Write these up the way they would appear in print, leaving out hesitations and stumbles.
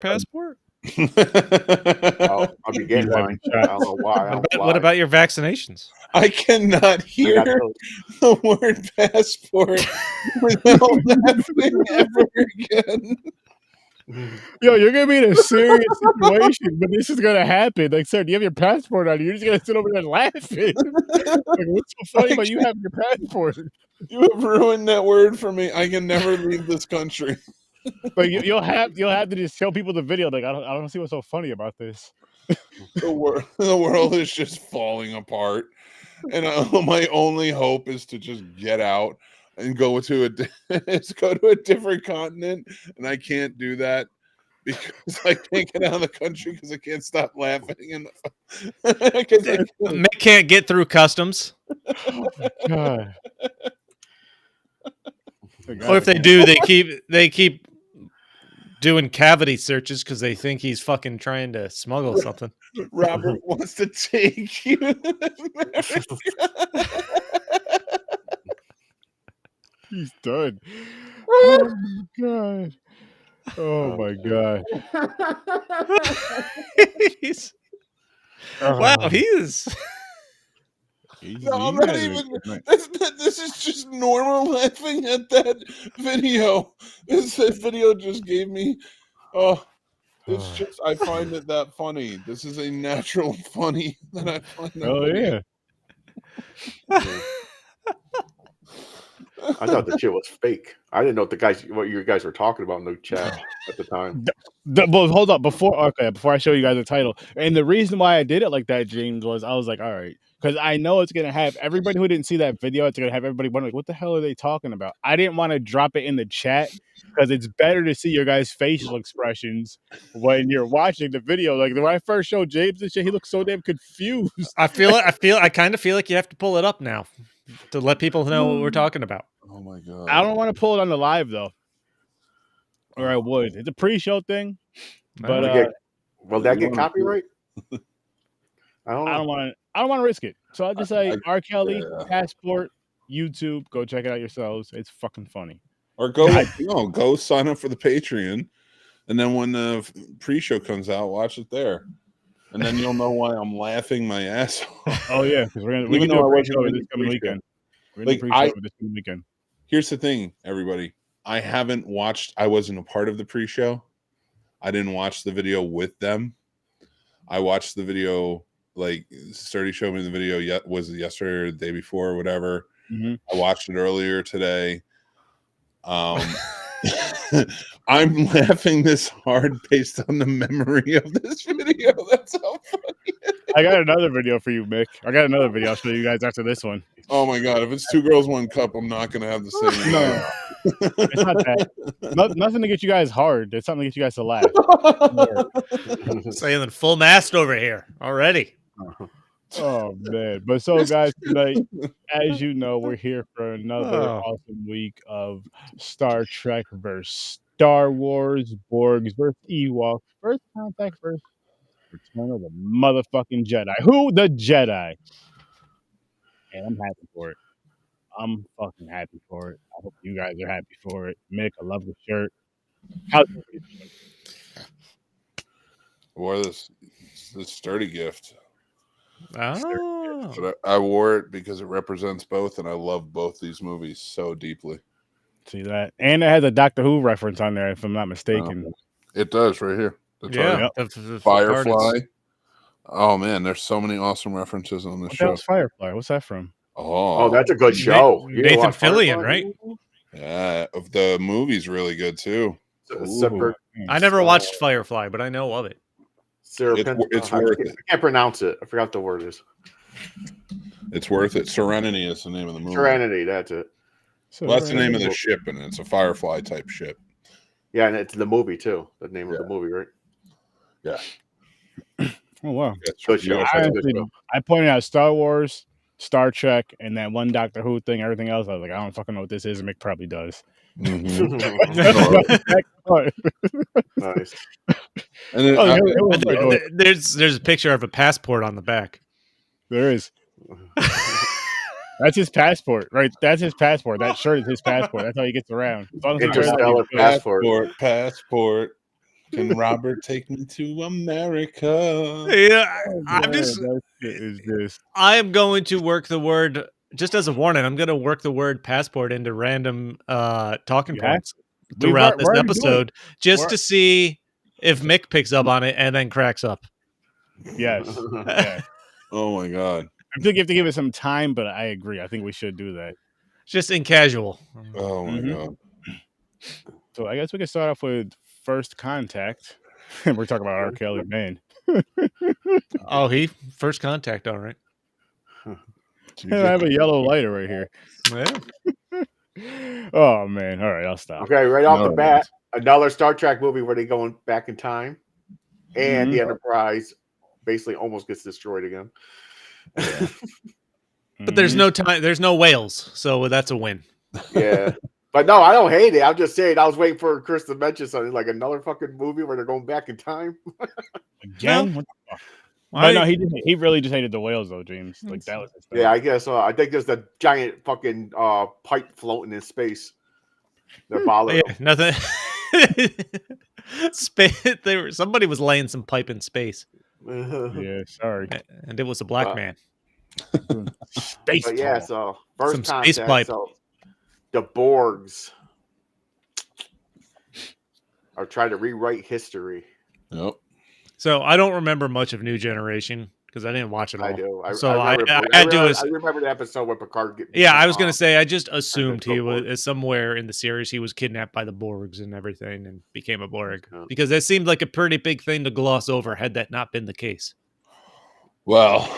passport? I'll be getting mine. I don't know why. What about your vaccinations? I cannot hear the word passport without laughing ever again. Yo, you're gonna be in a serious situation, but this is gonna happen. Like, sir, do you have your passport on? You're just gonna sit over there laughing. Like, what's so funny about you having your passport? You have ruined that word for me. I can never leave this country. Like, you'll have to just show people the video. Like, I don't see what's so funny about this. The world is just falling apart, and my only hope is to just get out and go to a different continent, and I can't do that because I can't get out of the country because I can't stop laughing. And Mick can't get through customs. God. Or if they do, they keep doing cavity searches because they think he's fucking trying to smuggle something. Robert wants to take you to America. He's done. Oh my god. Oh my god. Wow, he is. No, I'm not even. This is just normal laughing at that video. This video just gave me. Oh, it's just. I find it that funny. This is a natural funny that I find. Oh yeah. I thought the shit was fake. I didn't know what you guys were talking about in the chat at the time. But hold up, before I show you guys the title, and the reason why I did it like that, James, was I was like, all right, because I know it's gonna have everybody who didn't see that video. It's gonna have everybody wondering, what the hell are they talking about? I didn't want to drop it in the chat because it's better to see your guys' facial expressions when you're watching the video. Like when I first showed James this shit, he looked so damn confused. I kind of feel like you have to pull it up now to let people know what we're talking about. Oh my god! I don't want to pull it on the live though, or I would. It's a pre-show thing, but will that get copyright? I don't want to risk it. So I'll just say R. Kelly, passport, YouTube. Go check it out yourselves. It's fucking funny. Or go sign up for the Patreon, and then when the pre-show comes out, watch it there, and then you'll know why I'm laughing my ass off. Oh yeah, because we can do a pre-show this coming weekend. We're like pre-show this coming weekend. Here's the thing, everybody. I haven't watched. I wasn't a part of the pre-show. I didn't watch the video with them. I watched the video. Like Sturdy showed me the video. Was it yesterday or the day before or whatever? Mm-hmm. I watched it earlier today. I'm laughing this hard based on the memory of this video. That's how funny. I got another video for you, Mick. I got another video. I'll show you guys after this one. Oh my god! If it's 2 girls, 1 cup, I'm not gonna have the same. No, it's not that. Nothing to get you guys hard. It's something to get you guys to laugh. Saying full mast over here already. Oh man! But so guys, tonight, as you know, we're here for another awesome week of Star Trek versus Star Wars, Borgs versus Ewoks, First Contact versus Return of the motherfucking Jedi. Who the Jedi? And I'm happy for it. I'm fucking happy for it. I hope you guys are happy for it. Mick, I love the shirt. How's it? I wore this sturdy gift. Oh. But I wore it because it represents both, and I love both these movies so deeply. See that? And it has a Doctor Who reference on there, if I'm not mistaken. It does right here. Yeah. Firefly. Oh man, there's so many awesome references on this show. That was Firefly. What's that from? Oh, that's a good show. Nathan Fillion, right? Yeah, the movie's really good too. I never watched Firefly, but I know of it. It's worth it. I can't pronounce it. I forgot the word is. It's worth it. Serenity is the name of the movie. Serenity, that's it. Well, that's the name of the ship, and it's a Firefly type ship. Yeah, and it's the movie too. The name of the movie, right? Yeah. Oh wow. Good show. I pointed out Star Wars, Star Trek, and that one Doctor Who thing. Everything else, I was like, I don't fucking know what this is. Mick probably does. Mm-hmm. Nice. And there's a picture of a passport on the back. There is. That's his passport, right? That's his passport. That shirt is his passport. That's how he gets around. Interstellar passport. Passport. Can Robert take me to America? Yeah, Oh, I'm man, just. that shit is just I am going to work the word. Just as a warning, I'm going to work the word passport into random talking You have points throughout this we're already doing it. episode, just We're- to see if Mick picks up on it and then cracks up. Yes. Yeah. Oh my god. I think you have to give it some time, but I agree. I think we should do that. Just in casual. Oh my Mhm. god. So I guess we can start off with First Contact. We're talking about R. Kelly, man. Oh, he first contact. All right. And I have a yellow lighter right here. Yeah. Oh man. All right, I'll stop. Okay, right off the No, bat, another Star Trek movie where they going back in time, and the Enterprise basically almost gets destroyed again. But there's no time. There's no whales, so that's a win. Yeah. But no, I don't hate it. I'm just saying I was waiting for Chris to mention something like another fucking movie where they're going back in time. Again? What the fuck? But no, he really just hated the whales though, James. Like that was his thing. Yeah, I guess. I think there's a giant fucking pipe floating in space. They're bothering Yeah, nothing. Somebody was laying some pipe in space, them. Yeah, sorry. and it was a black man. Space But yeah, talk. so first Some contact. space pipe. So the Borgs are trying to rewrite history. Yep. So I don't remember much of New Generation because I didn't watch it all. I do. I I remember the episode where Picard. Yeah, I was gonna say I just assumed he was somewhere in the series he was kidnapped by the Borgs and everything and became a Borg because that seemed like a pretty big thing to gloss over had that not been the case. Well,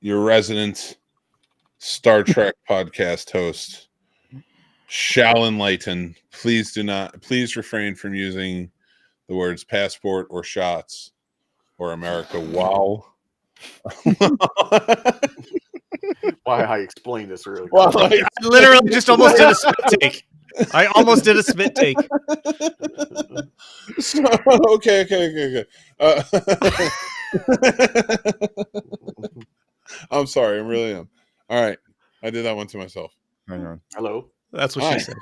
your resident Star Trek podcast host shall enlighten. Please refrain from using the words passport or shots or America. Wow. Why I explain this really? Well, I literally just almost did a spit take. I almost did a spit take. So, okay. I'm sorry. I really am. All right. I did that one to myself. Hang on. Hello. That's what Hi. she said.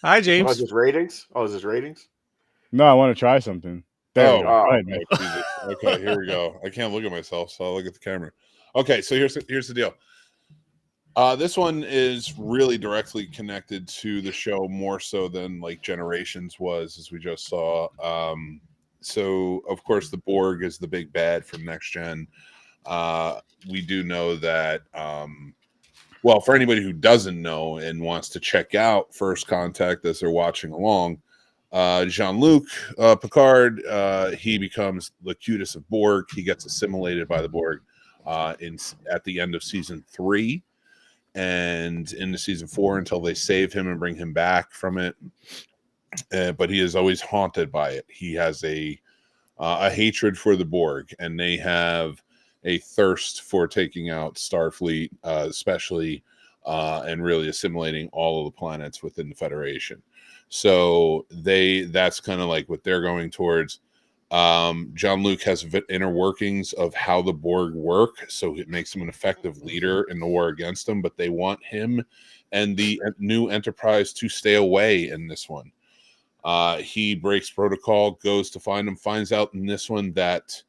Hi, Oh, James. is this ratings? Oh, is this ratings? No, I want to try something. There we go. oh. Go ahead, Nick. Jesus. Okay, here we go. I can't look at myself, so I'll look at the camera. Okay, so here's the deal. This one is really directly connected to the show more so than like Generations was, as we just saw. So of course the Borg is the big bad from Next Gen. We do know that. Well, for anybody who doesn't know and wants to check out First Contact as they're watching along, Jean-Luc Picard, he becomes the cutest of Borg. He gets assimilated by the Borg at the end of season 3 and into season 4 until they save him and bring him back from it. But he is always haunted by it. He has a hatred for the Borg, and they have a thirst for taking out Starfleet, especially, and really assimilating all of the planets within the Federation. So that's kind of like what they're going towards. Jean-Luc has inner workings of how the Borg work, so it makes him an effective leader in the war against them, but they want him and the new Enterprise to stay away in this one. He breaks protocol, goes to find him, finds out in this one that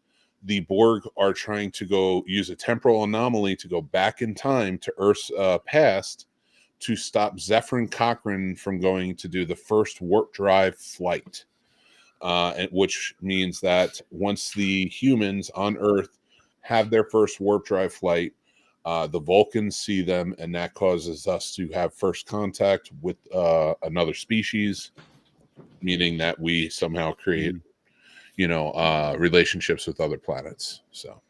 the Borg are trying to go use a temporal anomaly to go back in time to Earth's past to stop Zephyrin Cochrane from going to do the first warp drive flight, which means that once the humans on Earth have their first warp drive flight, the Vulcans see them, and that causes us to have first contact with another species, meaning that we somehow create, relationships with other planets. So,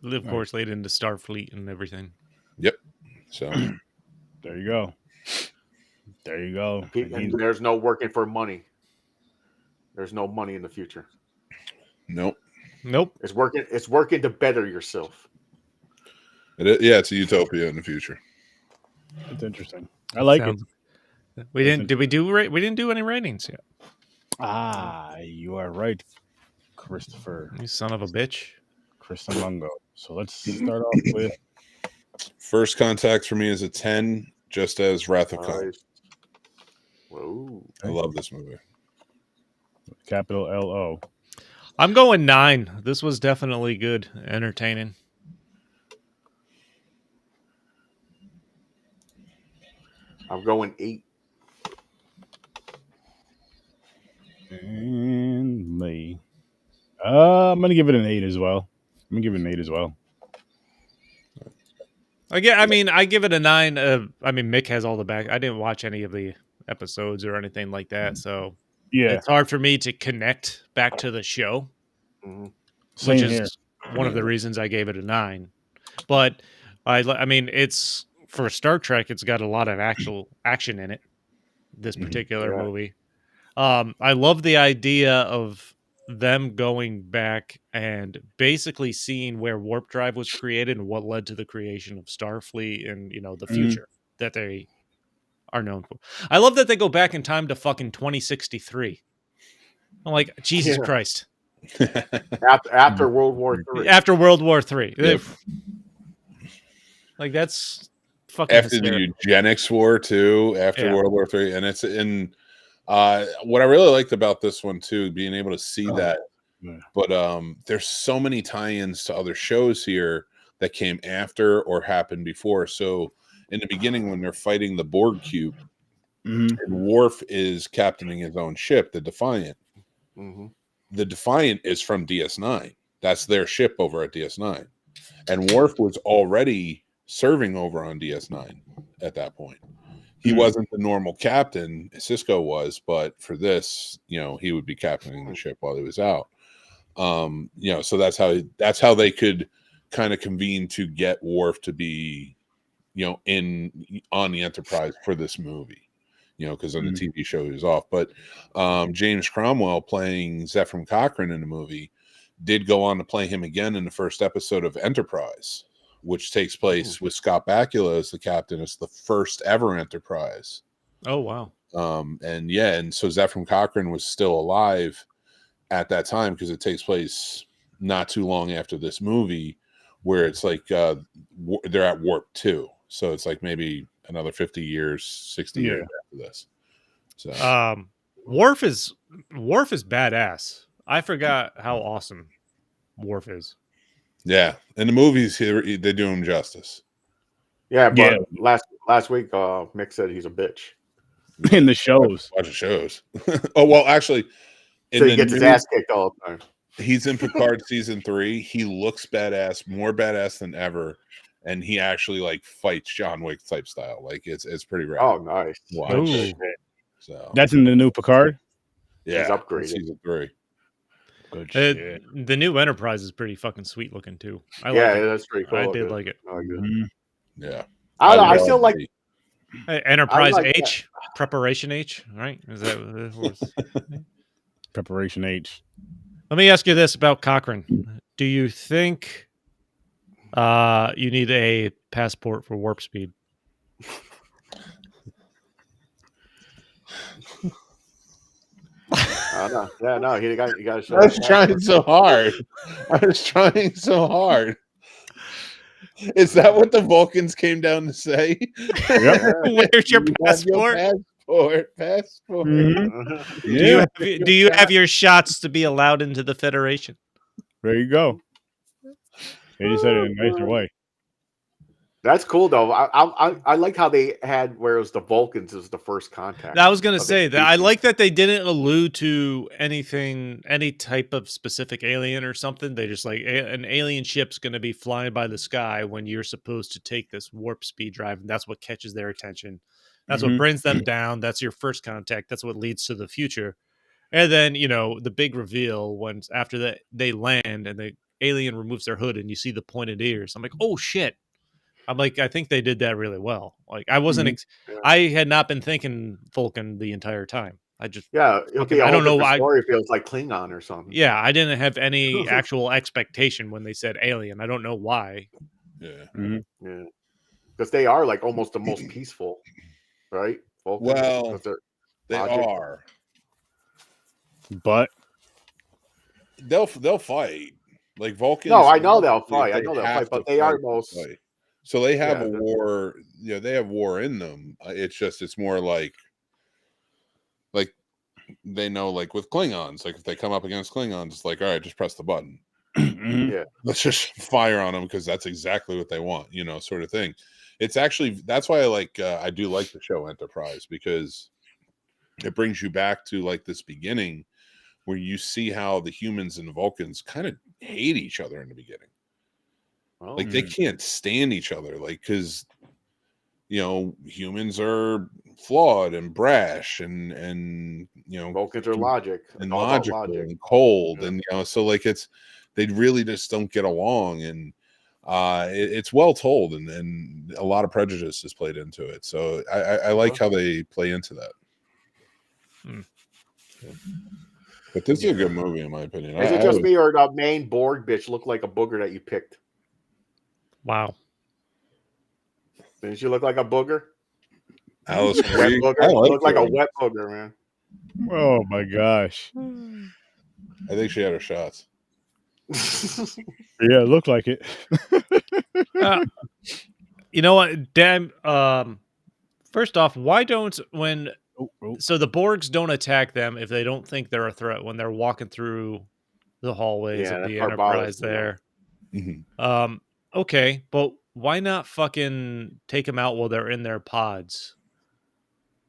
Of course, laid into Starfleet and everything. Yep. So there you go. There you go. And there's no working for money. There's no money in the future. Nope. It's working to better yourself. It's a utopia in the future. It's interesting. I like it. We didn't. Did we do? We didn't do any ratings yet. You are right, Christopher. You son of a bitch. Chris Mungo. So let's start off with First Contact for me is a 10, just as Wrath of Khan. Whoa. I love this movie. capital LO. I'm going 9. This was definitely good, entertaining. I'm going 8. And me. I'm gonna give it an 8 as well. I'm gonna give it an 8 as well. I give it a 9. Mick has all the back. I didn't watch any of the episodes or anything like that, so Yeah, it's hard for me to connect back to the show, same which here. is one of the reasons I gave it a 9. But it's for Star Trek. It's got a lot of actual action in it. This particular movie. I love the idea of them going back and basically seeing where warp drive was created and what led to the creation of Starfleet and the future that they are known for. I love that they go back in time to fucking 2063. I'm like, Jesus Christ. After World War III. After World War III. Yep. Like, that's fucking After the eugenics war too, after World War III, and it's in what I really liked about this one too, being able to see that. But there's so many tie-ins to other shows here that came after or happened before. So in the beginning, when they're fighting the Borg cube, and Worf is captaining his own ship, the Defiant. The Defiant is from DS9. That's their ship over at DS9, and Worf was already serving over on DS9 at that point. He wasn't the normal captain, Cisco was, but for this, he would be captaining the ship while he was out. So that's how they could kind of convene to get Worf to be, on the Enterprise for this movie, because on the TV show he was off. But James Cromwell playing Zefram Cochrane in the movie did go on to play him again in the first episode of Enterprise, which takes place with Scott Bakula as the captain. It's the first ever Enterprise. Oh, wow. And so Zefram Cochrane was still alive at that time, because it takes place not too long after this movie, where it's like they're at Warp 2. So it's like maybe another 50 years, 60 years after this. So Worf is badass. I forgot how awesome Worf is. Yeah, in the movies here they do him justice. Yeah, but last week Mick said he's a bitch. In the shows. Watch the shows. Oh, well, actually, so he gets his ass kicked all the time. He's in Picard season 3. He looks badass, more badass than ever, and he actually like fights John Wick type style. Like it's pretty rad. Oh, nice. Wow. So that's in the new Picard. Yeah, he's upgraded. Season 3. Good shit. The new Enterprise is pretty fucking sweet looking too. That's pretty cool. I did like it. Yeah, I don't know. I still like Enterprise H, Preparation H. Right? Is that what it was? Preparation H. Let me ask you this about Cochrane. Do you think you need a passport for warp speed? No. Yeah, no. You got to show. I was trying so hard. Is that what the Vulcans came down to say? Yep. Where's your passport? Passport. Do you have your shots to be allowed into the Federation? There you go. They just said it in a nicer way. That's cool though. I like how they had where it was the Vulcans as the first contact. I was going to say that I like that they didn't allude to anything, any type of specific alien or something. They just like an alien ship's going to be flying by the sky when you're supposed to take this warp speed drive, and that's what catches their attention. That's what brings them down. That's your first contact. That's what leads to the future. And then, the big reveal when after that they land and the alien removes their hood and you see the pointed ears. I'm like, oh shit. I'm like, I think they did that really well. Like I wasn't, I had not been thinking Vulcan the entire time. I just, I don't know why. Story feels like Klingon or something. Yeah, I didn't have any actual expectation when they said alien. I don't know why. Yeah, yeah, because they are like almost the most peaceful, right? Vulcan, well, they are, but they'll fight like Vulcans. No, I know they'll fight. I know they'll fight, but they are most. So they have a war. They have war in them. It's more like they know, like with Klingons, like if they come up against Klingons, it's like, all right, just press the button. Yeah. Let's just fire on them because that's exactly what they want, sort of thing. It's actually, that's why I do like the show Enterprise, because it brings you back to like this beginning where you see how the humans and Vulcans kind of hate each other in the beginning. Oh. Like they can't stand each other, like, because humans are flawed and brash and Vulcans are logic and all about logical logic. and cold, Yeah. and so like they really just don't get along, and it's well told, and a lot of prejudice is played into it. So I like how they play into that. But this is a good movie in my opinion. Is it just me, or the main Borg bitch look like a booger that you picked? Wow. Didn't she look like a booger? Alice Wet Marie, booger. I She like looked like her. a wet booger, man. Oh my gosh. I think she had her shots. Yeah, it looked like it. You know what? Damn. First off, why don't so the Borgs don't attack them if they don't think they're a threat when they're walking through the hallways Yeah, of that the part Enterprise bothers me, yeah. there? Okay, but why not fucking take them out while they're in their pods,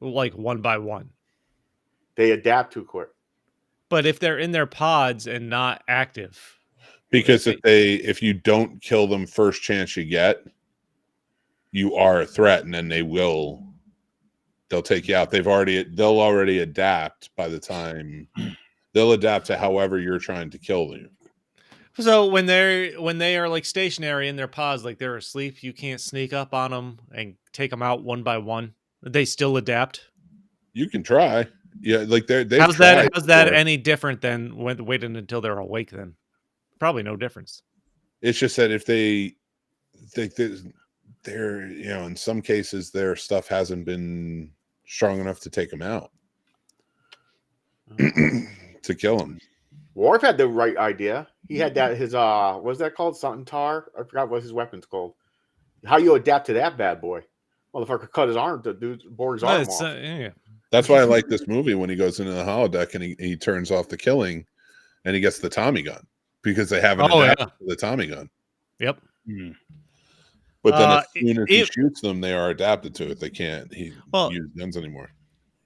like one by one? They adapt too quick. But if they're in their pods and not active, Because if you don't kill them first chance you get, you are a threat, and then they'll take you out. They'll already adapt by the time they'll adapt to however you're trying to kill them. so when they are like stationary in their pods, like they're asleep, you can't sneak up on them and take them out one by one. They still adapt. You can try. Yeah, like they've How's tried that before. any different than when waiting until they're awake? Then probably no difference. It's just that if they're in some cases their stuff hasn't been strong enough to take them out to kill them. Worf had the right idea. He had that what's that called? Something tar? I forgot what his weapon's called. How you adapt to that bad boy? Motherfucker cut his arm, the dude's Borg's arm off. Yeah. That's why I like this movie when he goes into the holodeck and he turns off the killing and he gets the Tommy gun, because they haven't adapted to the Tommy gun. Yep. But then as soon as he shoots them, they are adapted to it. They can't use guns anymore.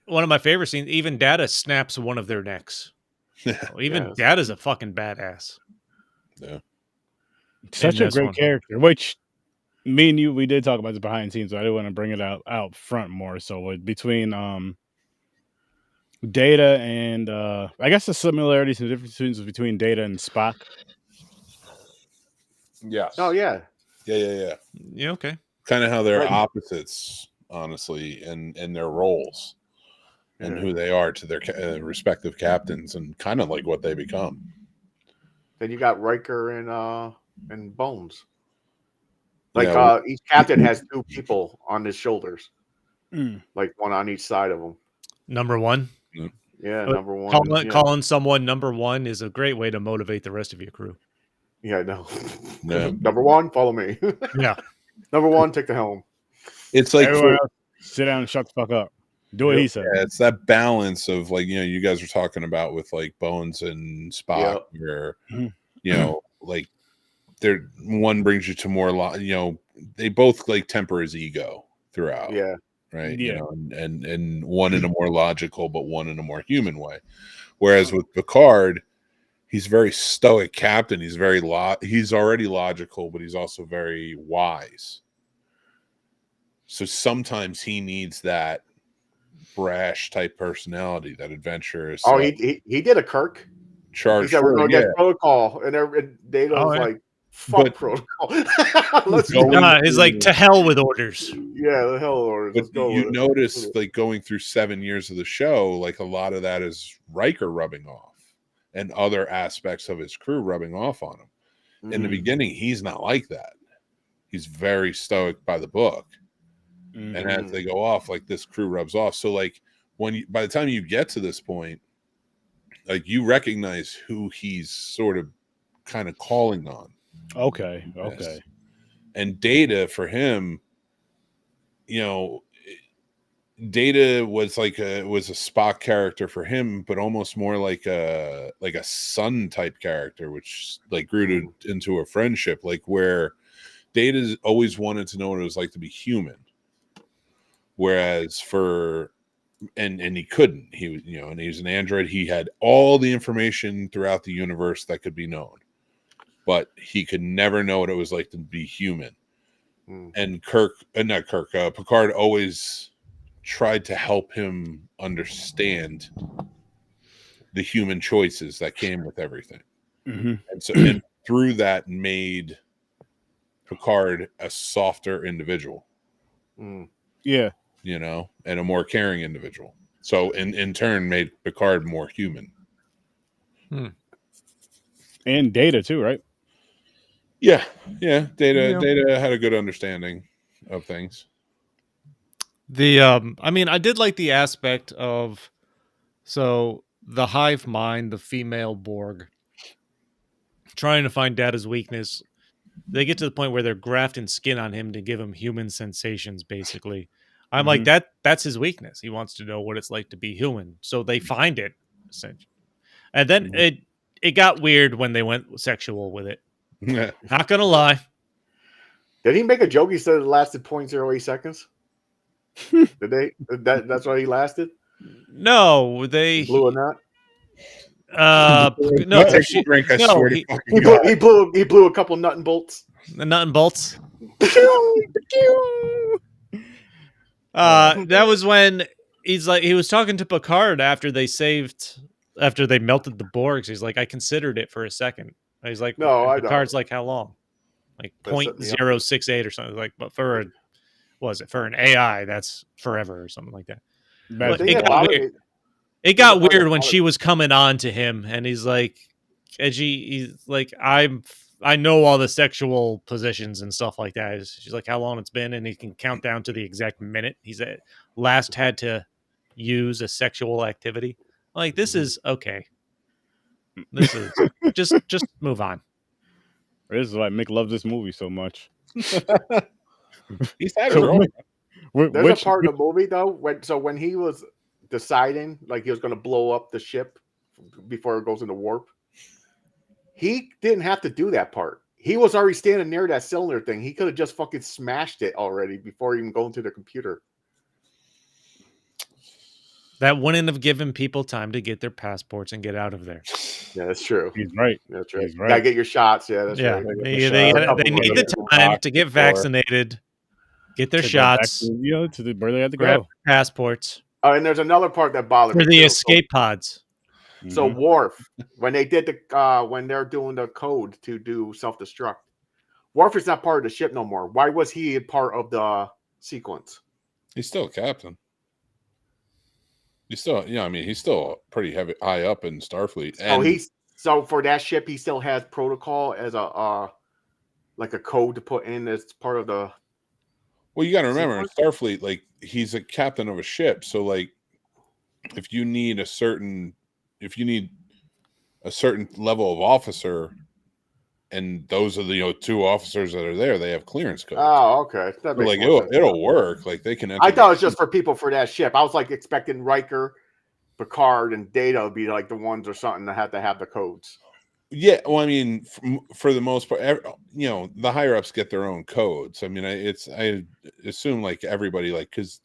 One of my favorite scenes, even Data snaps one of their necks. Even Data's a fucking badass. Yeah. Such a great character, which me and you, we did talk about the behind the scenes, so I didn't want to bring it out front more. So between Data and I guess the similarities and differences between Data and Spock. Yes. Oh yeah. Yeah, okay. Kind of how they're opposites, honestly, in their roles and who they are to their respective captains, and kind of like what they become. Then you got Riker and Bones. Like each captain has two people on his shoulders, like one on each side of them. Number one. Yeah, number one. Calling someone number one is a great way to motivate the rest of your crew. Yeah, no. Yeah. Number one, follow me. Yeah. Number one, take the helm. It's like everyone else, sit down and shut the fuck up. Do what he said. Yeah, it's that balance of like, you guys are talking about with like Bones and Spock, where like one brings you to more they both like temper his ego throughout. Yeah. Right. Yeah. And one in a more logical, but one in a more human way. Whereas with Picard, he's very stoic captain. He's he's already logical, but he's also very wise. So sometimes he needs that brash type personality, that adventurous. Oh, he did a Kirk. Charge. He said we're going to get protocol, and Data was like, "Fuck protocol." It's like, to hell with orders. Yeah, the hell orders. Let's go. You notice, like, going through 7 years of the show, like a lot of that is Riker rubbing off, and other aspects of his crew rubbing off on him. In the beginning, he's not like that. He's very stoic by the book. And as they go off, like, this crew rubs off. So like by the time you get to this point, like, you recognize who he's sort of kind of calling on. Okay. Yes. And Data, for him, Data was like a Spock character for him, but almost more like a son type character, which like grew into a friendship, like where Data always wanted to know what it was like to be human, whereas and he couldn't. He was, and he was an android. He had all the information throughout the universe that could be known, but he could never know what it was like to be human. And Picard always tried to help him understand the human choices that came with everything. And so, and through that, made Picard a softer individual. Yeah. And a more caring individual. So in turn made Picard more human. And Data too, right? Yeah. Data had a good understanding of things. I did like the aspect of the hive mind, the female Borg, trying to find Data's weakness. They get to the point where they're grafting skin on him to give him human sensations, basically. I'm like, that's his weakness. He wants to know what it's like to be human. So they find it, essentially. And then it got weird when they went sexual with it. Not gonna lie. Did he make a joke? He said it lasted 0.08 seconds. Did they? That's why he lasted. No, they blew a nut. No, he blew a couple nut and bolts. The nut and bolts. That was when he was talking to Picard after they melted the Borgs. He's like, I considered it for a second. And he's like, no, I Picard's don't. like, how long? Like 0.068 or something. Like, but for an AI, that's forever or something like that. But it got weird when she was coming on to him, and he's like, he's like, I know all the sexual positions and stuff like that. She's like, how long it's been, and he can count down to the exact minute he's last had to use a sexual activity. Like, this is okay. This is just move on. This is why Mick loves this movie so much. He's had there's a part of the movie though when he was deciding like he was going to blow up the ship before it goes into warp, he didn't have to do that part. He was already standing near that cylinder thing. He could have just fucking smashed it already before even going to the computer. That wouldn't have given people time to get their passports and get out of there. Yeah, that's true. He's right. That's right. Gotta get your shots. Yeah, that's right. They need the time to get vaccinated, get their shots. To where they have to grab go. Passports. Oh, and there's another part that bothered me. For the escape pods. So Worf, when they did when they're doing the code to do self-destruct, Worf is not part of the ship no more. Why was he a part of the sequence? He's still a captain. He's still, he's still pretty high up in Starfleet. And so for that ship, he still has protocol as a code to put in as part of the. Well, you got to remember, in Starfleet, like he's a captain of a ship, so like if you need a certain level of officer, and those are the two officers that are there, they have clearance codes. Oh, okay. That makes it'll work. Like they can. I thought it was just for people for that ship. I was like expecting Riker, Picard, and Data would be like the ones or something that have to have the codes. Yeah, well, I mean, for the most part, the higher ups get their own codes. I mean, I assume like everybody, like, because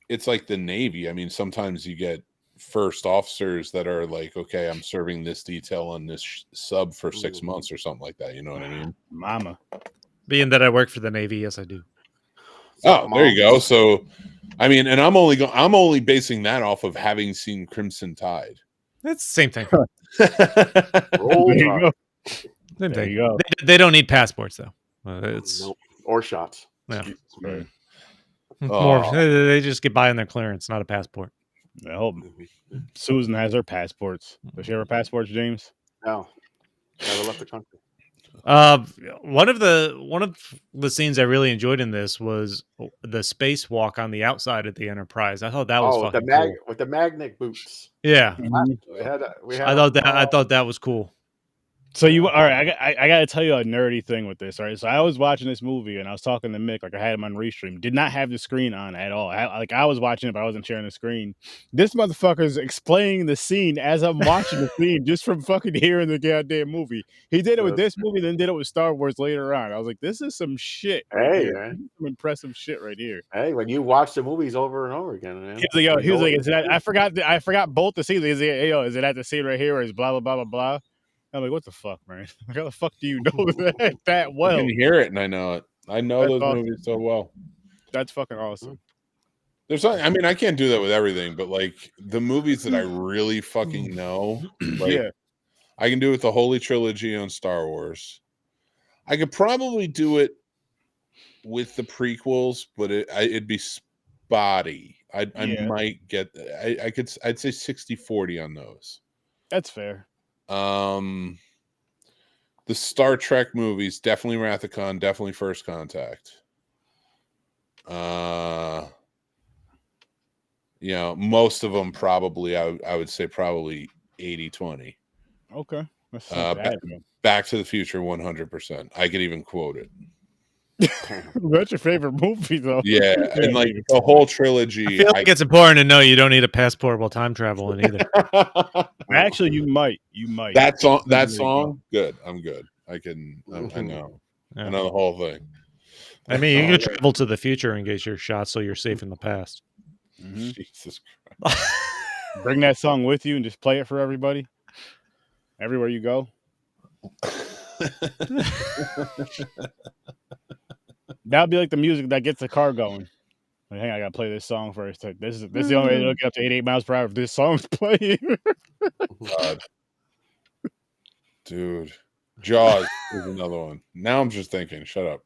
it's like the Navy. I mean, sometimes you get first officers that are like, okay, I'm serving this detail on this sub for 6 months or something like that. You know what I mean? Mama. Being that I work for the Navy, yes, I do. Oh, there you go. So, I mean, and I'm only basing that off of having seen Crimson Tide. That's the same thing. There you go. They don't need passports though. Or shots. Yeah. Right. They just get by on their clearance, not a passport. I hope Susan has her passports. Does she have her passports, James? No. Never left the country. One of the scenes I really enjoyed in this was the spacewalk on the outside of the Enterprise. I thought that was fucking cool. With the magnet boots. Yeah, I thought that was cool. So you all right? I got to tell you a nerdy thing with this. All right, so I was watching this movie and I was talking to Mick, like I had him on restream. Did not have the screen on at all. I was watching it, but I wasn't sharing the screen. This motherfucker's explaining the scene as I'm watching the scene, just from fucking hearing the goddamn movie. He did it with this movie, then did it with Star Wars later on. I was like, this is some shit. Right here. Man. Some impressive shit right here. Hey, when you watch the movies over and over again, man. He was like, yo, I forgot both the scenes. He's like, hey, yo, is it at the scene right here where it's blah blah blah blah blah? I'm like, what the fuck, man? How the fuck do you know that well? I can hear it and I know it. I know those movies so well. That's fucking awesome. I mean, I can't do that with everything, but like the movies that I really fucking know, like I can do it with the Holy Trilogy on Star Wars. I could probably do it with the prequels, but it'd be spotty. I might get. I'd say 60-40 on those. That's fair. The Star Trek movies, definitely Wrath of Khan, definitely First Contact. You know, most of them probably, I would say probably 80-20. Okay. That's Back to the Future, 100%. I could even quote it. That's your favorite movie, though. Yeah, and like the whole trilogy. I feel like it's important to know you don't need a passport while time traveling either. Actually, you might. That song, good. I'm good. I can. I know. I know the whole thing. I mean, you can travel to the future and get your shot, so you're safe in the past. Mm-hmm. Jesus Christ! Bring that song with you and just play it for everybody, everywhere you go. That'd be like the music that gets the car going. Like, hey, I gotta play this song first. Like, this is the only way to get up to 88 miles per hour if this song's playing. God. Dude, Jaws is another one. Now I'm just thinking. Shut up.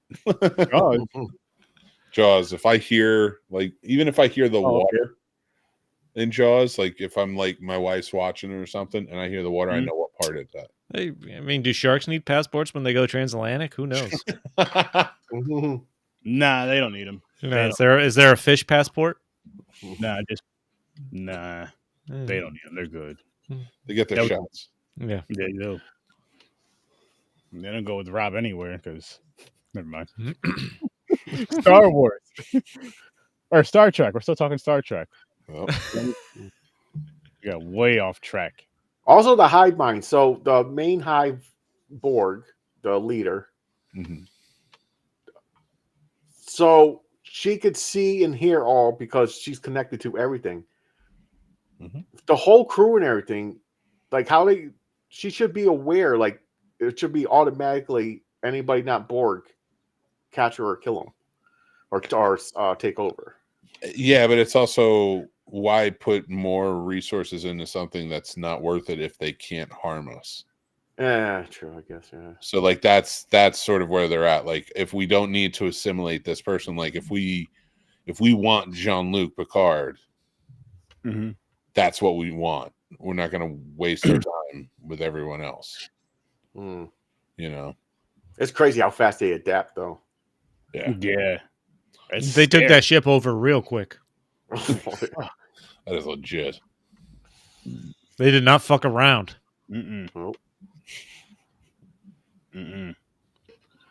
Jaws. If I hear even if I hear the water in Jaws, like if I'm like my wife's watching or something, and I hear the water, I know what part it's at. Hey, I mean, do sharks need passports when they go transatlantic? Who knows? Nah, they don't need them. Is there a fish passport? Nah. They don't need them. They're good. They get their shots. Yeah, they do. They don't go with Rob anywhere because never mind. Star Wars or Star Trek. We're still talking Star Trek. Well. We got way off track. Also, the hive mind. So the main hive Borg, the leader. Mm-hmm. So she could see and hear all because she's connected to everything. Mm-hmm. The whole crew and everything, like she should be aware. Like it should be automatically anybody not Borg, catch her or kill him, or take over. Yeah, but it's also why put more resources into something that's not worth it if they can't harm us. Yeah, true. I guess. Yeah. So like that's sort of where they're at. Like if we don't need to assimilate this person, like if we want Jean-Luc Picard, that's what we want. We're not going to waste our time with everyone else. You know, it's crazy how fast they adapt, though. Yeah. They took that ship over real quick. That is legit. They did not fuck around. Nope.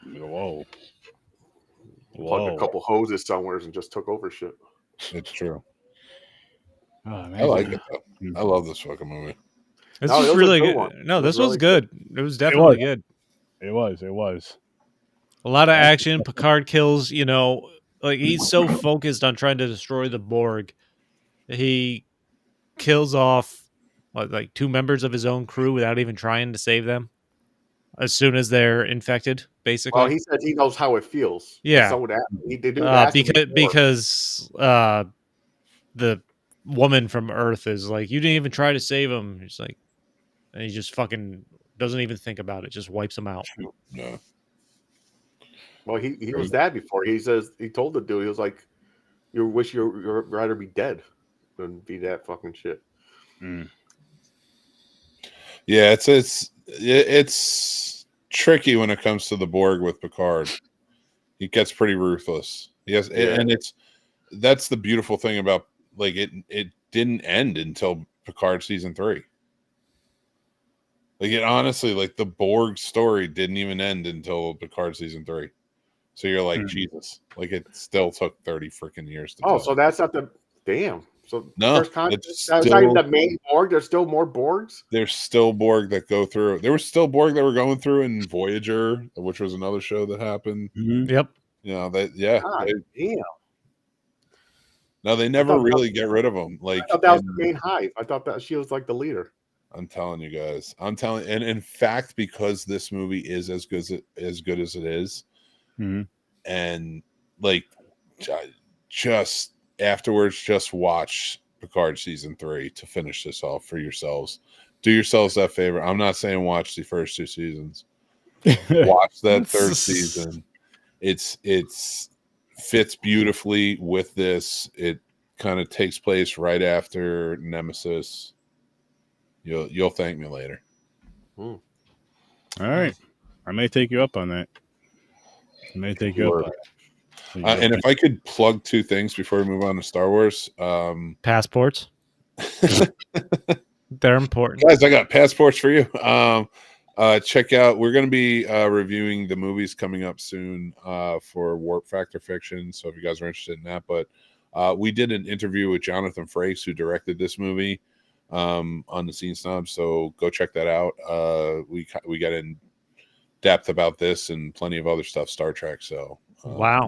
Whoa. Plugged a couple hoses somewhere and just took over shit. It's true. Oh, I like it though. I love this fucking movie. This was really good. No, this was good. It was definitely good. It was. A lot of action. Picard kills, like he's so focused on trying to destroy the Borg. He kills off like 2 members of his own crew without even trying to save them. As soon as they're infected, basically. Oh, he says he knows how it feels. Yeah. Because the woman from Earth is like, you didn't even try to save him. He's like, and he just fucking doesn't even think about it. Just wipes him out. No. Well, he was that before. He says he told the dude, he was like, "You wish you'd rather be dead than be that fucking shit." Yeah, it's tricky when it comes to the Borg with Picard. He gets pretty ruthless. Yes, and that's the beautiful thing about it didn't end until Picard season 3. Like it honestly, like the Borg story didn't even end until Picard season 3. So you're like, Jesus, like it still took 30 freaking years to tell. So that's not the damn. So no, first contact, it's that's still, not even the main Borg. There's still more Borgs. There's still Borg that go through. There was still Borg that were going through in Voyager, which was another show that happened. Yep. You know that, yeah. Damn. No, they never really get rid of them. Like I thought that was the main hive. I thought that she was like the leader. I'm telling you guys. And in fact, because this movie is as good as it is, and like just afterwards, just watch Picard season 3 to finish this off for yourselves. Do yourselves that favor. I'm not saying watch the first 2 seasons. Watch that third season. It's fits beautifully with this. It kind of takes place right after Nemesis. You'll thank me later. All right, I may take you up on that. I may take you up on that. And if I could plug 2 things before we move on to Star Wars, passports. They're important, guys. I got passports for you. Check out. We're going to be reviewing the movies coming up soon for Warp Factor Fiction. So if you guys are interested in that, but we did an interview with Jonathan Frakes, who directed this movie, on the Scene Snob. So go check that out. We got in depth about this and plenty of other stuff, Star Trek. So wow,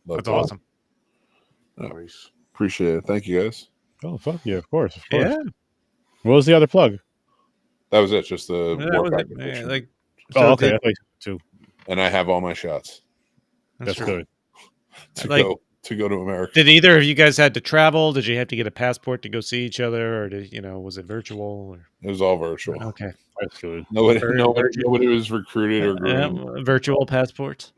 that's awesome. Nice. Appreciate it. Thank you, guys. Oh fuck yeah, of course. Yeah. What was the other plug? That was it. Just the Warp Factor yeah, Fiction. like. Oh, okay. I thought too. And I have all my shots. That's good. To go to America. Did either of you guys had to travel? Did you have to get a passport to go see each other, or was it virtual? Or? It was all virtual. Okay, that's good. Nobody was recruited or groomed. Virtual passports.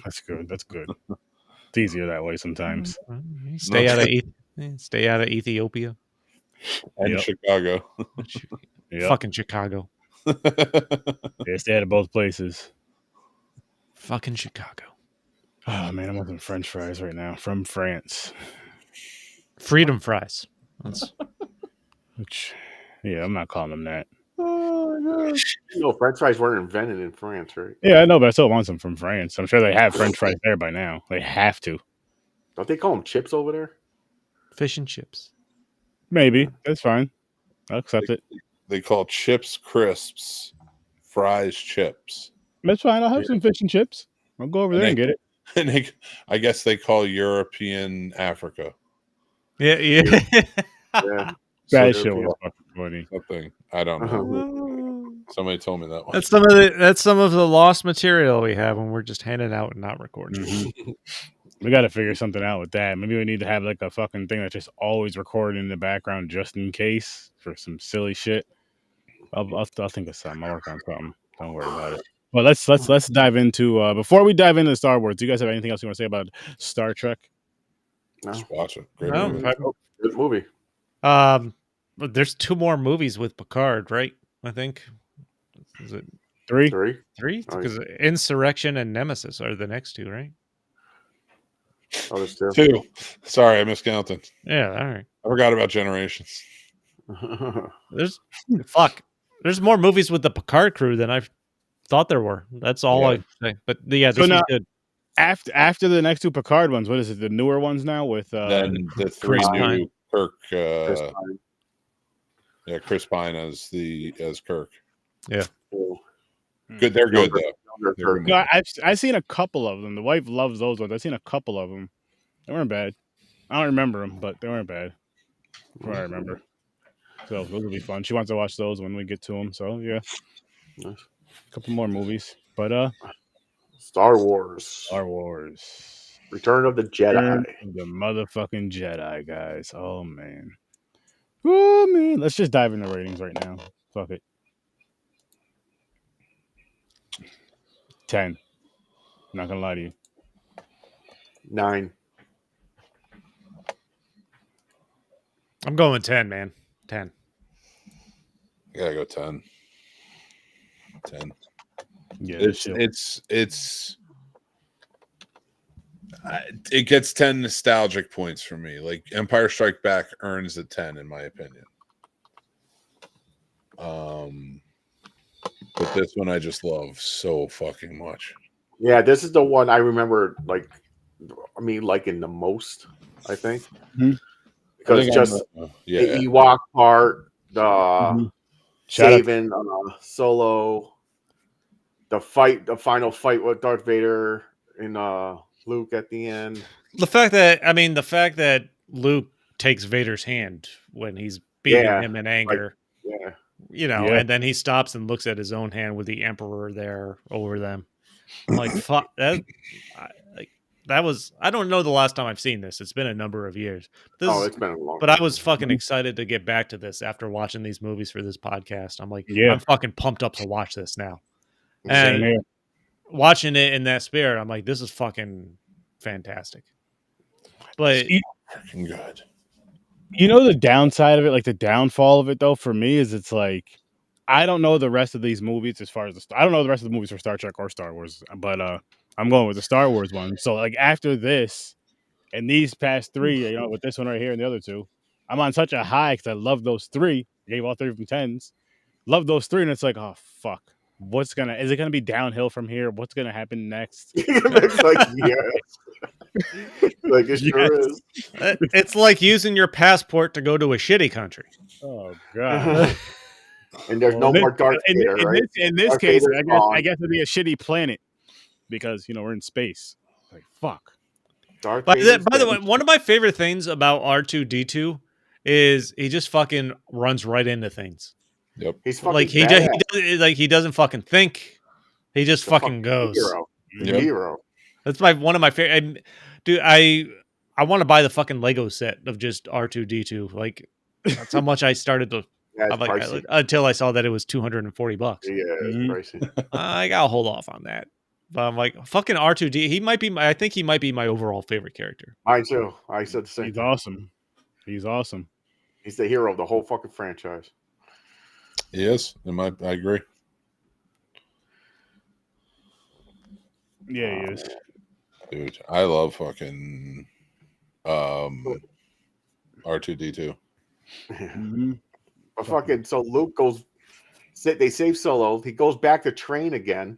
That's good. That's good. It's easier that way sometimes. Stay out of Ethiopia and Chicago. Fucking Chicago. Yeah, stay out of both places. Fucking Chicago. Oh man, I'm wanting French fries right now from France. Freedom fries. Yeah, I'm not calling them that. Oh my God. French fries weren't invented in France, right? Yeah, I know, but I still want some from France. I'm sure they have French fries there by now. They have to. Don't they call them chips over there? Fish and chips. Maybe. That's fine. I'll accept it. They call chips crisps, fries chips. That's fine. I'll have some fish and chips. I'll go over there and get it. And I guess they call European Africa. Yeah. Yeah. That shit was fucking funny. Something. I don't know. Somebody told me that one. That's some of the lost material we have when we're just handing out and not recording. Mm-hmm. We got to figure something out with that. Maybe we need to have like a fucking thing that's just always recording in the background just in case for some silly shit. I'll think of something. I'll work on something. Don't worry about it. Well, let's dive into before we dive into Star Wars. Do you guys have anything else you want to say about Star Trek? No. Just watch it. Great movie. Good movie. But there's 2 more movies with Picard, right? I think. Is it 3? 3? Because Insurrection and Nemesis are the next 2, right? Oh, there's 2. 2. Sorry, I miscounted. Yeah, all right. I forgot about Generations. There's more movies with the Picard crew than I thought there were. That's all I say. But yeah, this is good. After the next 2 Picard ones, what is it? The newer ones now with then the 3 Chris new Pine. Kirk. Chris Pine. Yeah, Chris Pine as Kirk. Yeah. Good. They're good though. No, I've seen a couple of them. The wife loves those ones. I've seen a couple of them. They weren't bad. I don't remember them, but they weren't bad. From what I remember. So those will be fun. She wants to watch those when we get to them. So yeah, nice. A couple more movies, but Star Wars. Return of the Jedi. The motherfucking Jedi, guys. Oh man. Let's just dive into ratings right now. Fuck it. 10. Not gonna lie to you. 9. I'm going 10, man. 10. I gotta go 10. 10. Yeah, it gets 10 nostalgic points for me. Like Empire Strike Back earns a 10 in my opinion. But this one I just love so fucking much. Yeah, this is the one I remember, liking the most, I think. Mhm. Because just the Ewok part, the saving Solo, the final fight with Darth Vader and Luke at the end. The fact that Luke takes Vader's hand when he's beating him in anger. And then he stops and looks at his own hand with the Emperor there over them. I'm like, fuck that. That was, I don't know the last time I've seen this. It's been a number of years. It's been a long time. But I was fucking excited to get back to this after watching these movies for this podcast. I'm like, I'm fucking pumped up to watch this now. And watching it in that spirit, I'm like, this is fucking fantastic. But good. You know the downside of it, like the downfall of it, though, for me is it's like I don't know the rest of these movies as far as I don't know the rest of the movies for Star Trek or Star Wars, but I'm going with the Star Wars one. So like after this and these past three, with this one right here and the other two, I'm on such a high because I love those three. I gave all 3 of them 10s. Love those 3, and it's like, oh fuck, is it gonna be downhill from here? What's gonna happen next? It's like like it sure is. It's like using your passport to go to a shitty country. Oh god. And there's no more Darth Vader, right? In this case, I guess it'd be a shitty planet because we're in space. Like fuck. By the way, one of my favorite things about R2-D2 is he just fucking runs right into things. Yep. He's fucking he doesn't fucking think. He just fucking goes. Hero. That's one of my favorite. Dude, I want to buy the fucking Lego set of just R2-D2. Like that's how much I started to. Until I saw that it was $240. Yeah, it's pricey. I gotta hold off on that. But I'm like, fucking R2D. I think he might be my overall favorite character. Mine too. I said the same. He's awesome. He's awesome. He's the hero of the whole fucking franchise. He is. I agree. Yeah, he is. Dude, I love fucking R2-D2. But fucking, so Luke goes. They save Solo. He goes back to train again.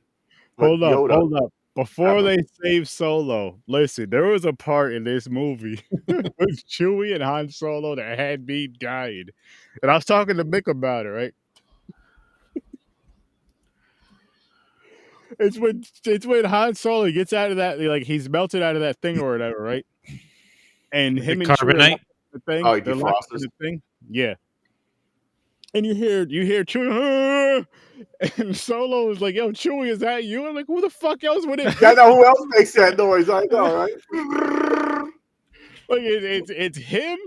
Hold up. Before they save Solo, listen, there was a part in this movie with Chewie and Han Solo that had me dying. And I was talking to Mick about it, right? It's when Han Solo gets out of that, like he's melted out of that thing or whatever, right? And him and carbonite the thing. Oh, he defrosts the thing. Yeah. And you hear Chewie, and Solo is like, "Yo, Chewie, is that you?" I'm like, "Who the fuck else would it?" I know who else makes that noise. I know, right? Like it's him,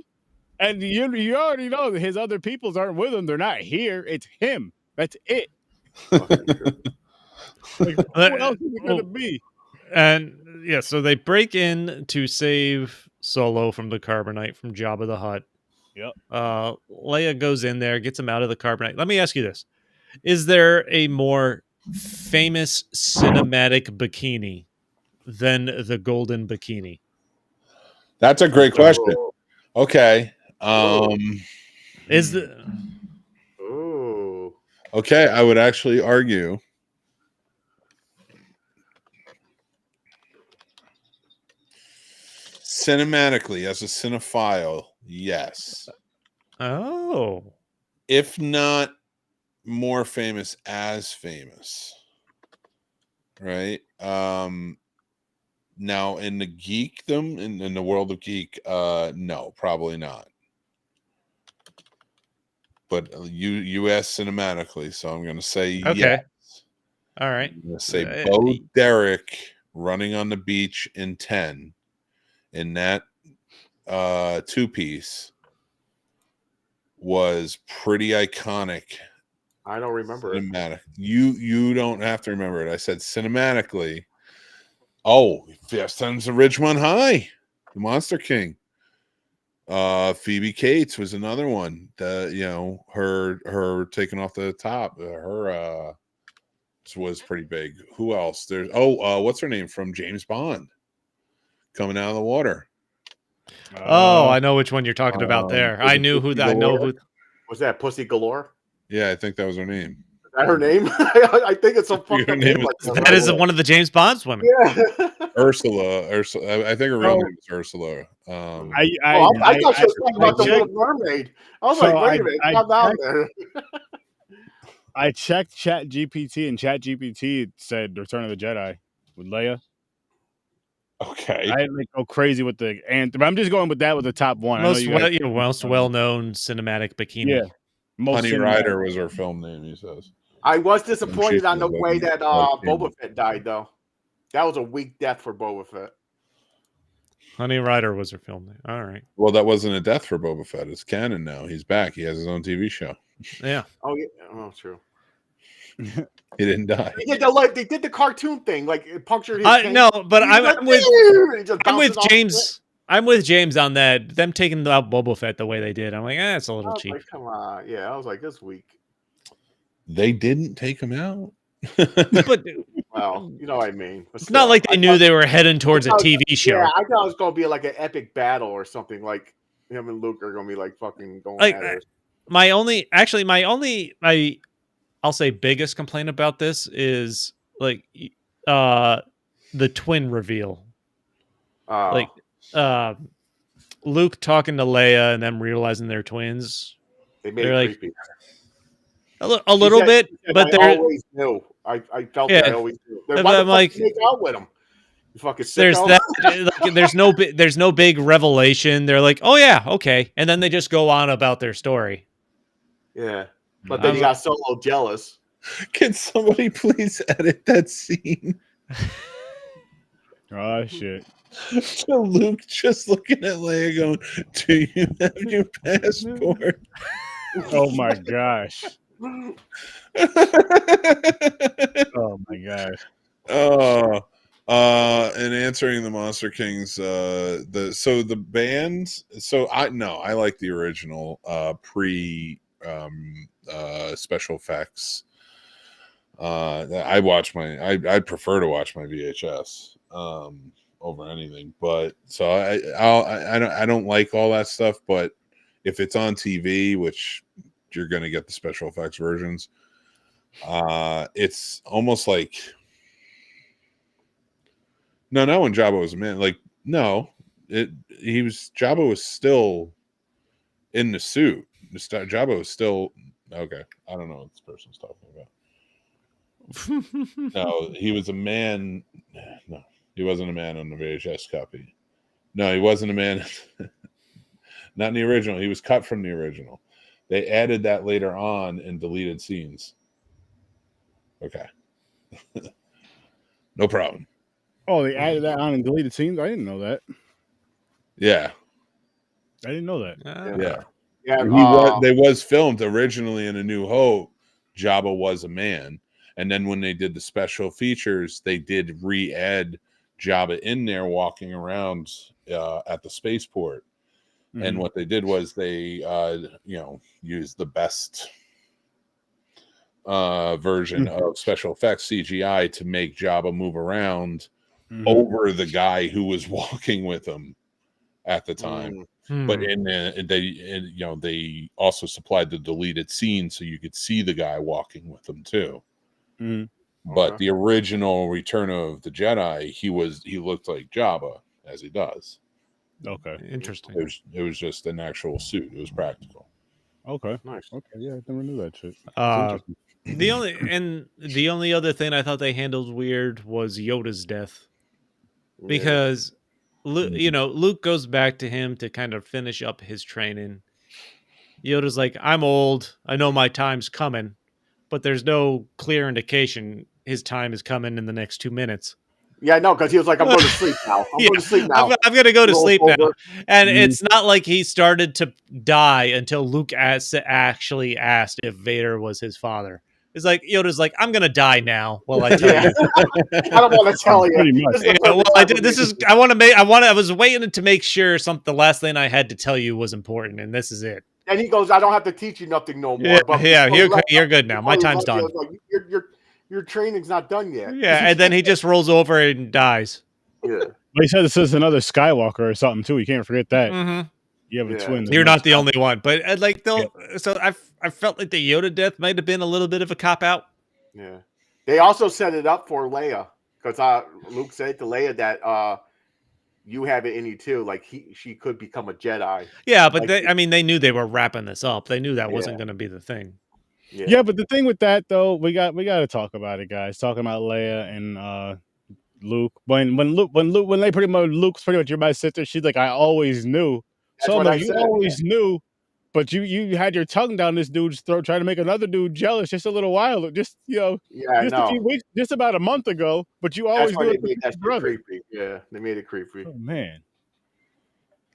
and you already know that his other peoples aren't with him. They're not here. It's him. That's it. Like, who else is it gonna be? And yeah, so they break in to save Solo from the carbonite from Jabba the Hutt. Yep. Leia goes in there, gets him out of the carbonite. Let me ask you this: is there a more famous cinematic bikini than the golden bikini? That's a great question. Okay. Is the Okay, I would actually argue cinematically, as a cinephile, yes. Oh. If not more famous, as famous. Right? Now in the geekdom, in the world of geek, no, probably not. But you asked cinematically, so I'm gonna say okay. Yes. All right. I'm gonna say Bo Derek running on the beach in 10 in that 2-piece was pretty iconic. I don't remember cinematic. You don't have to remember it. I said cinematically. Oh, Fast Times at Ridgemont High, the Monster King. Phoebe Cates was another one. Her taking off the top. Her was pretty big. Who else? There's what's her name from James Bond coming out of the water? I know which one you're talking about there. I knew who that. I know who. Was that Pussy Galore? Yeah, I think that was her name. that her name? I think it's some fucked Her up name name. is- Like That is one of the James Bond's women. Yeah. Ursula. I think her real name is Ursula. I thought she was talking about the Little Mermaid. I was like, wait a minute, calm down there. I checked ChatGPT, and ChatGPT said Return of the Jedi with Leia. Okay. I didn't go crazy with the anthem. I'm just going with that with the top one. Most well-known cinematic bikini. Yeah. Honey Rider was her film name, he says. I was disappointed on the way that Boba Fett died, though. That was a weak death for Boba Fett. Honey Rider was her film name. All right. Well, that wasn't a death for Boba Fett. It's canon now. He's back. He has his own TV show. Yeah. Oh, yeah. Oh, true. He didn't die. They did the cartoon thing, like it punctured his no, but I'm with James. I'm with James on that. Them taking out Boba Fett the way they did. I'm like, it's a little cheap. Like, come on. Yeah, I was like, this week. They didn't take him out. But well, you know what I mean. It's not like they knew they were heading towards a TV show. Yeah, I thought it was going to be like an epic battle or something. Like him and Luke are going to be like fucking going at it. I'll say biggest complaint about this is like the twin reveal. Luke talking to Leia and them realizing they're twins. They're like creepy. A little bit, but I always knew. I felt that I always knew. Why the fuck make out with him? You fucking sicko. There's no big revelation. They're like, oh yeah, okay, and then they just go on about their story. Yeah, but then you got Solo jealous. Can somebody please edit that scene? Oh shit. So Luke just looking at Leia going, do you have your passport? Oh my gosh. Oh my gosh. And answering the Monster Kings, the bands. I like the original pre special effects. I'd prefer to watch my VHS over anything, but so I don't like all that stuff, but if it's on TV, which you're going to get the special effects versions, it's almost like not when Jabba was a man. Like Jabba was still in the suit. Jabba was still okay. I don't know what this person's talking about. No, he was a man. No, he wasn't a man on the VHS copy. No, he wasn't a man. Not in the original. He was cut from the original. They added that later on in deleted scenes. Okay. No problem. Oh, they added that on in deleted scenes? I didn't know that. Yeah. I didn't know that. Yeah. Yeah. They was filmed originally in A New Hope. Jabba was a man. And then when they did the special features, they did re-add Jabba in there walking around at the spaceport. Mm-hmm. And what they did was they, used the best version of special effects CGI to make Jabba move around over the guy who was walking with him at the time. But they also supplied the deleted scene so you could see the guy walking with them too. But the original Return of the Jedi, he looked like Jabba as he does. Okay, interesting. It was just an actual suit. It was practical. Okay, nice. Okay, yeah, I never knew that shit. The only other thing I thought they handled weird was Yoda's death, because Luke goes back to him to kind of finish up his training. Yoda's like, I'm old. I know my time's coming, but there's no clear indication his time is coming in the next 2 minutes. Yeah, no, because he was like, I'm going to sleep now. I'm going to sleep now. I'm going to go to sleep now. And it's not like he started to die until Luke actually asked if Vader was his father. It's like, Yoda's like, I'm going to die now. Well, I tell you. I don't want to tell you. I was waiting to make sure the last thing I had to tell you was important, and this is it. And he goes, I don't have to teach you nothing no more. You're good now. My time's done. Like, your training's not done yet. Yeah, and then he just rolls over and dies. Yeah. But he said this is another Skywalker or something too. You can't forget that. Mm-hmm. You have a twin. You're not the only one, but I felt like the Yoda death might have been a little bit of a cop out. Yeah, they also set it up for Leia because Luke said to Leia that you have it in you too. Like she could become a Jedi. Yeah, but like, they knew they were wrapping this up. They knew that wasn't going to be the thing. Yeah, but the thing with that though, we got to talk about it, guys. Talking about Leia and Luke. When they pretty much Luke's pretty much, you're my sister. She's like, I always knew. That's what I you said, always knew, but you had your tongue down this dude's throat trying to make another dude jealous just a little while, just a few weeks, just about a month ago. But you always knew it was your brother. Creepy. Yeah, they made it creepy. Oh man.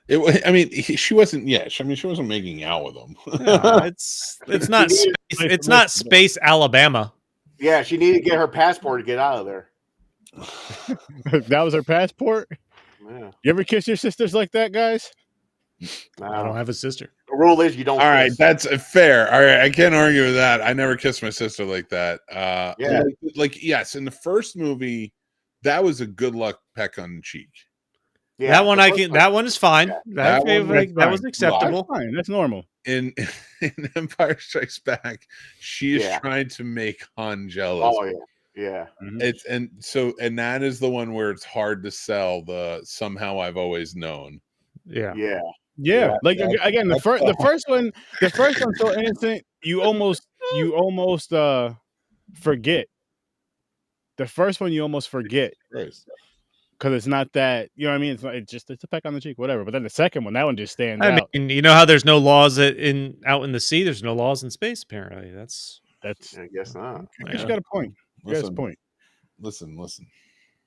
She wasn't. Yeah, she wasn't making out with him. No, it's not. It's not Space Alabama. Yeah, she needed to get her passport to get out of there. That was her passport. Yeah. You ever kiss your sisters like that, guys? No. I don't have a sister. The rule is you don't. All right, that's fair. All right, I can't argue with that. I never kissed my sister like that. Yeah. Yes, in the first movie, that was a good luck peck on the cheek. Yeah, that one is fine. Yeah. That was acceptable. That's fine. That's normal. In Empire Strikes Back, she is trying to make Han jealous. Oh yeah. It's and that is the one where it's hard to sell the somehow I've always known. Yeah. Like again, the first one's so innocent. You almost forget. The first one you almost forget. Because it's not that, you know what I mean? It's a peck on the cheek, whatever. But then the second one, that one just stands out. I mean, you know how there's no laws out in the sea? There's no laws in space, apparently. That's I guess not. You got a point. Listen.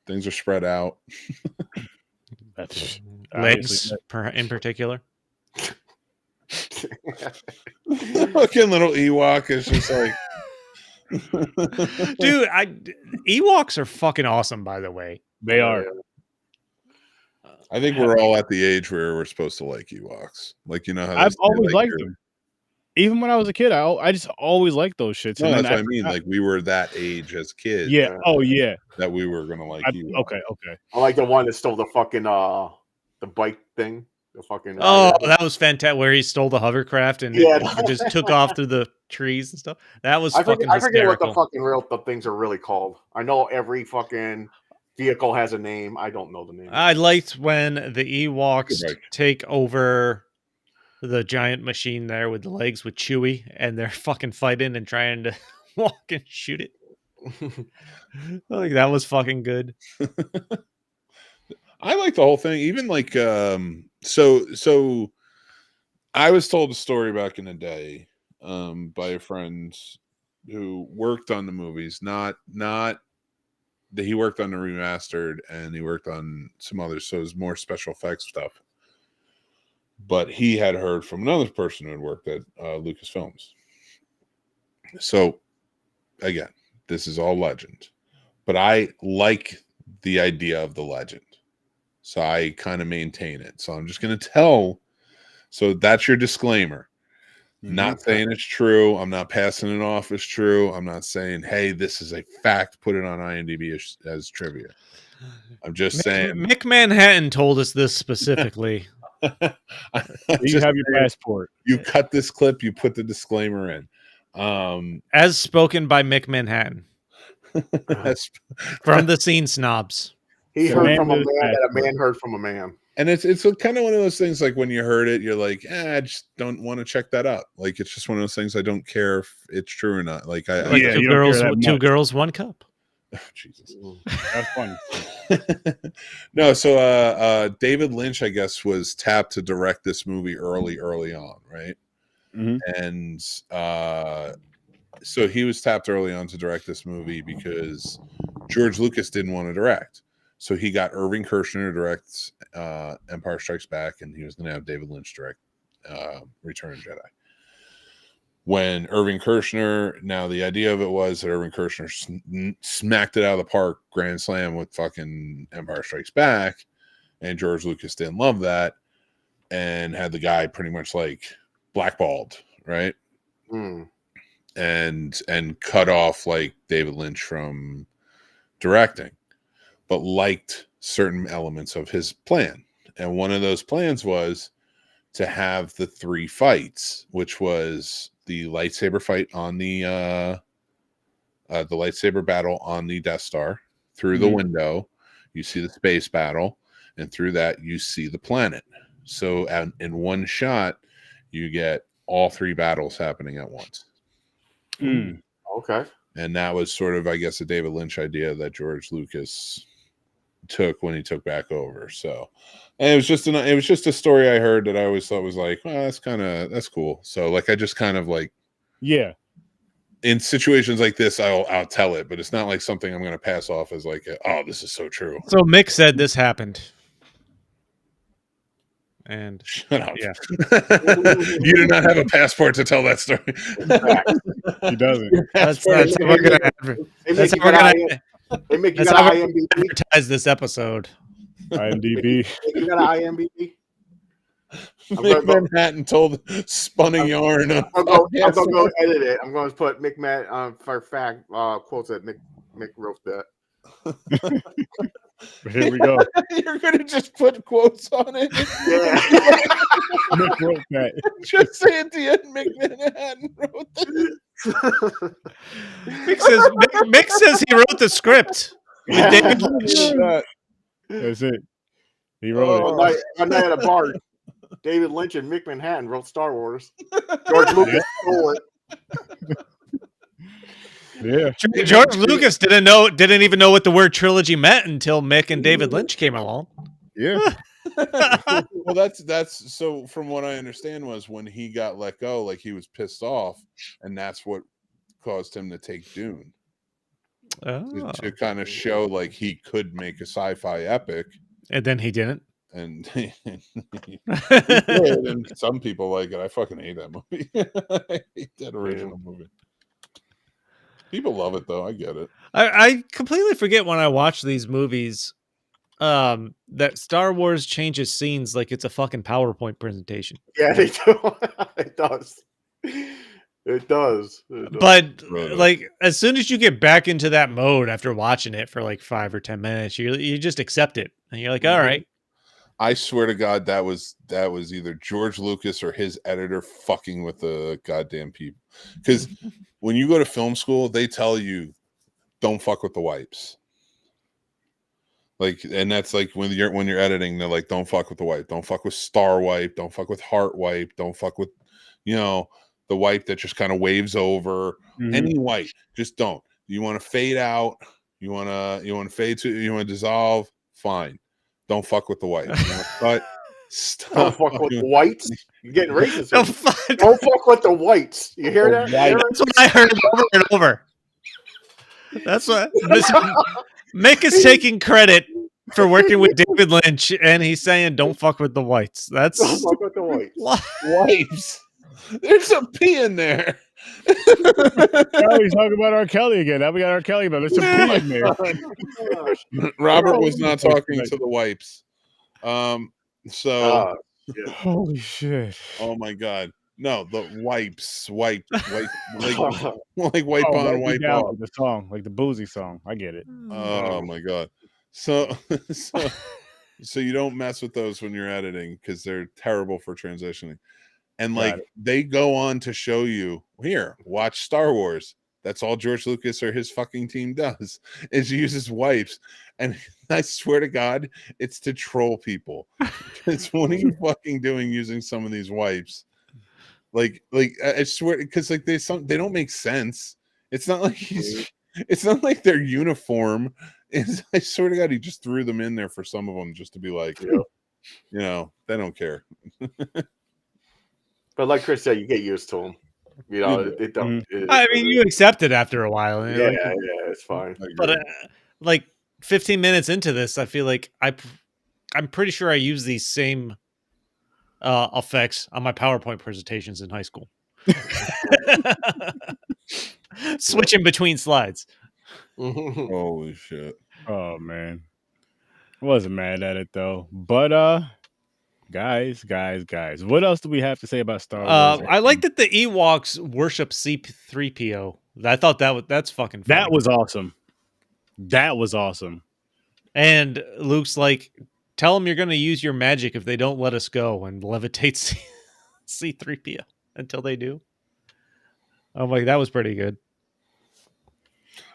Things are spread out. That's legs in particular. Fucking little Ewok is just like dude, Ewoks are fucking awesome, by the way. They are. I think we're all at the age where we're supposed to like Ewoks. Like, you know how I've always liked them. Even when I was a kid, I just always liked those shits. No, that's what I mean. Like, we were that age as kids. Yeah. Oh, yeah. That we were gonna like Ewoks. Okay. I like the one that stole the fucking the bike thing. The fucking that was fantastic. Where he stole the hovercraft and it just took off through the trees and stuff. That was fucking hysterical. I forget what the things are really called. I know every fucking vehicle has a name. I don't know the name. I liked when the Ewoks take over the giant machine there with the legs with Chewie, and they're fucking fighting and trying to walk and shoot it. Like, that was fucking good. I like the whole thing. Even like so I was told a story back in the day by a friend who worked on the movies, not that he worked on the remastered, and he worked on some others, so it was more special effects stuff. But he had heard from another person who had worked at Lucasfilms. So again, this is all legend, but I like the idea of the legend, so I kind of maintain it. So I'm just going to tell. So that's your disclaimer. Not saying it's true. I'm not passing it off as true. I'm not saying, hey, this is a fact. Put it on IMDb as trivia. I'm just saying. Mick Manhattan told us this specifically. You have your passport. You cut this clip. You put the disclaimer in. As spoken by Mick Manhattan. From the Scene Snobs. He heard from a man that a man heard from a man. And it's kind of one of those things, like when you heard it, you're like, I just don't want to check that out. Like, it's just one of those things. I don't care if it's true or not. Like, two girls, one cup. Oh, Jesus. That's funny. No, so David Lynch, I guess, was tapped to direct this movie early on, right? And so he was tapped early on to direct this movie because George Lucas didn't want to direct. So he got Irving Kershner to direct Empire Strikes Back, and he was going to have David Lynch direct Return of the Jedi. When Irving Kershner, now the idea of it was that Irving Kershner smacked it out of the park, grand slam with fucking Empire Strikes Back, and George Lucas didn't love that, and had the guy pretty much like blackballed, right? And cut off like David Lynch from directing, but liked certain elements of his plan. And one of those plans was to have the 3 fights, which was the lightsaber fight on the lightsaber battle on the Death Star. Through the window, you see the space battle, and through that, you see the planet. So in one shot, you get all 3 battles happening at once. Okay. And that was sort of, I guess, a David Lynch idea that George Lucas took when he took back over. So, and it was just a story I heard that I always thought was like, well, that's cool. So like, I just kind of like, in situations like this, I'll tell it, but it's not like something I'm going to pass off as like, oh, this is so true. So Mick said this happened. And shut up. Yeah. You do not have a passport to tell that story. He doesn't. That's how we're going to advertise this episode. IMDb. You got an IMDb? Mick Manhattan told spinning yarn. I'm going to go edit it. I'm going to put Mick Manhattan for fact quotes that Mick wrote that. Here we go. You're going to just put quotes on it? Yeah. Mick wrote that. Just say at the end, Mick Manhattan wrote this. Mick says he wrote the script. With David Lynch. That's it. He wrote it. One night at a bar, David Lynch and Mick Manhattan wrote Star Wars. George Lucas stole it. Yeah, George Lucas didn't even know what the word trilogy meant until Mick and David Lynch came along. Yeah. Well, that's so. From what I understand, was when he got let go, like he was pissed off, and that's what caused him to take Dune. To kind of show like he could make a sci-fi epic, and then he didn't. And he did, and some people like it. I fucking hate that movie. I hate that original movie. People love it though. I get it. I completely forget when I watch these movies that Star Wars changes scenes like it's a fucking PowerPoint presentation. Yeah, they do. It does. It does. But like as soon as you get back into that mode after watching it for like 5 or 10 minutes, you just accept it and you're like, all right. I swear to God, that was either George Lucas or his editor fucking with the goddamn people. Because when you go to film school, they tell you don't fuck with the wipes. Like, and that's like when you're editing, they're like, don't fuck with the wipe, don't fuck with star wipe, don't fuck with heart wipe, don't fuck with, the wipe that just kind of waves over. Any wipe, just don't. You want to fade out, you want to fade to, you want to dissolve, fine. Don't fuck with the white. Don't fuck with the whites. You're getting racist. Don't fuck with the whites. You hear that? That's what I heard over and over. That's what Mick is taking credit for working with David Lynch, and he's saying, "Don't fuck with the whites." That's don't fuck with the whites. Wipes. There's a P in there. Now he's talking about R. Kelly again. Now we got R. Kelly, but there's some P in there. Robert was not talking to the wipes. So holy shit. Oh my God. No, the wipes. Wipe like wipe on, wipe down, off. like the song, like the boozy song. I get it. Oh my God. So you don't mess with those when you're editing because they're terrible for transitioning. And like they go on to show you, here, watch Star Wars. That's all George Lucas or his fucking team does is uses wipes. And I swear to God, it's to troll people. It's what are you fucking doing using some of these wipes? Like I swear, because like they don't make sense. It's not like it's not like they're uniform. I swear to God, he just threw them in there for some of them just to be like, they don't care. But like Chris said, you get used to them. It don't. I mean, you accept it after a while. Yeah, it's fine. But like 15 minutes into this, I feel like I'm pretty sure I use these same effects on my PowerPoint presentations in high school. Switching between slides. Holy shit. Oh man. I wasn't mad at it though. But guys, what else do we have to say about Star Wars? I like that the Ewoks worship C-3PO. I thought that's fucking funny. That was awesome. And Luke's like, tell them you're going to use your magic if they don't let us go, and levitate C-3PO until they do. I'm like, that was pretty good.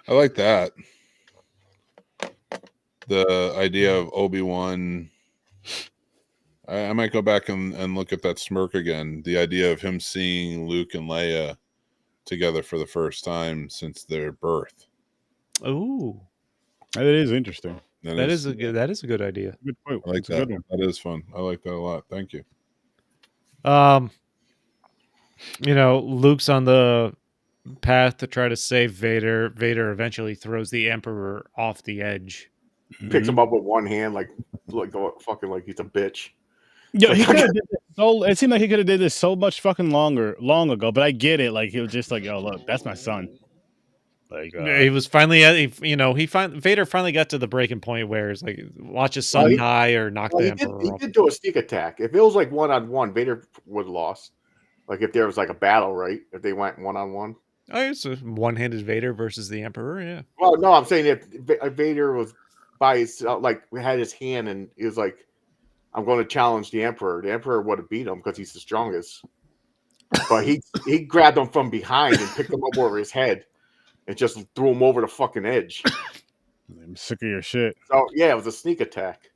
I like that. The idea of Obi-Wan. I might go back and look at that smirk again. The idea of him seeing Luke and Leia together for the first time since their birth. Ooh, that is interesting. That is a good idea. Good point. I like That's that. a good one. That is fun. I like that a lot. Thank you. Luke's on the path to try to save Vader. Vader eventually throws the Emperor off the edge. Picks him up with one hand, like fucking like he's a bitch. Yeah, he could have did this it seemed like he could have did this so much fucking long ago, but I get it. Like he was just like, "Yo, look, that's my son." Like he was finally Vader finally got to the breaking point where it's like, watch his son die or knock the Emperor off. He did do a sneak attack. If it was like 1-on-1, Vader would have lost. Like if there was like a battle, right? If they went 1-on-1. Oh, it's a one-handed Vader versus the Emperor, yeah. Well, no, I'm saying if Vader was by himself, like had his hand, and he was like, "I'm going to challenge the Emperor." The Emperor would have beat him because he's the strongest. But he grabbed him from behind and picked him up over his head and just threw him over the fucking edge. I'm sick of your shit. So yeah, it was a sneak attack.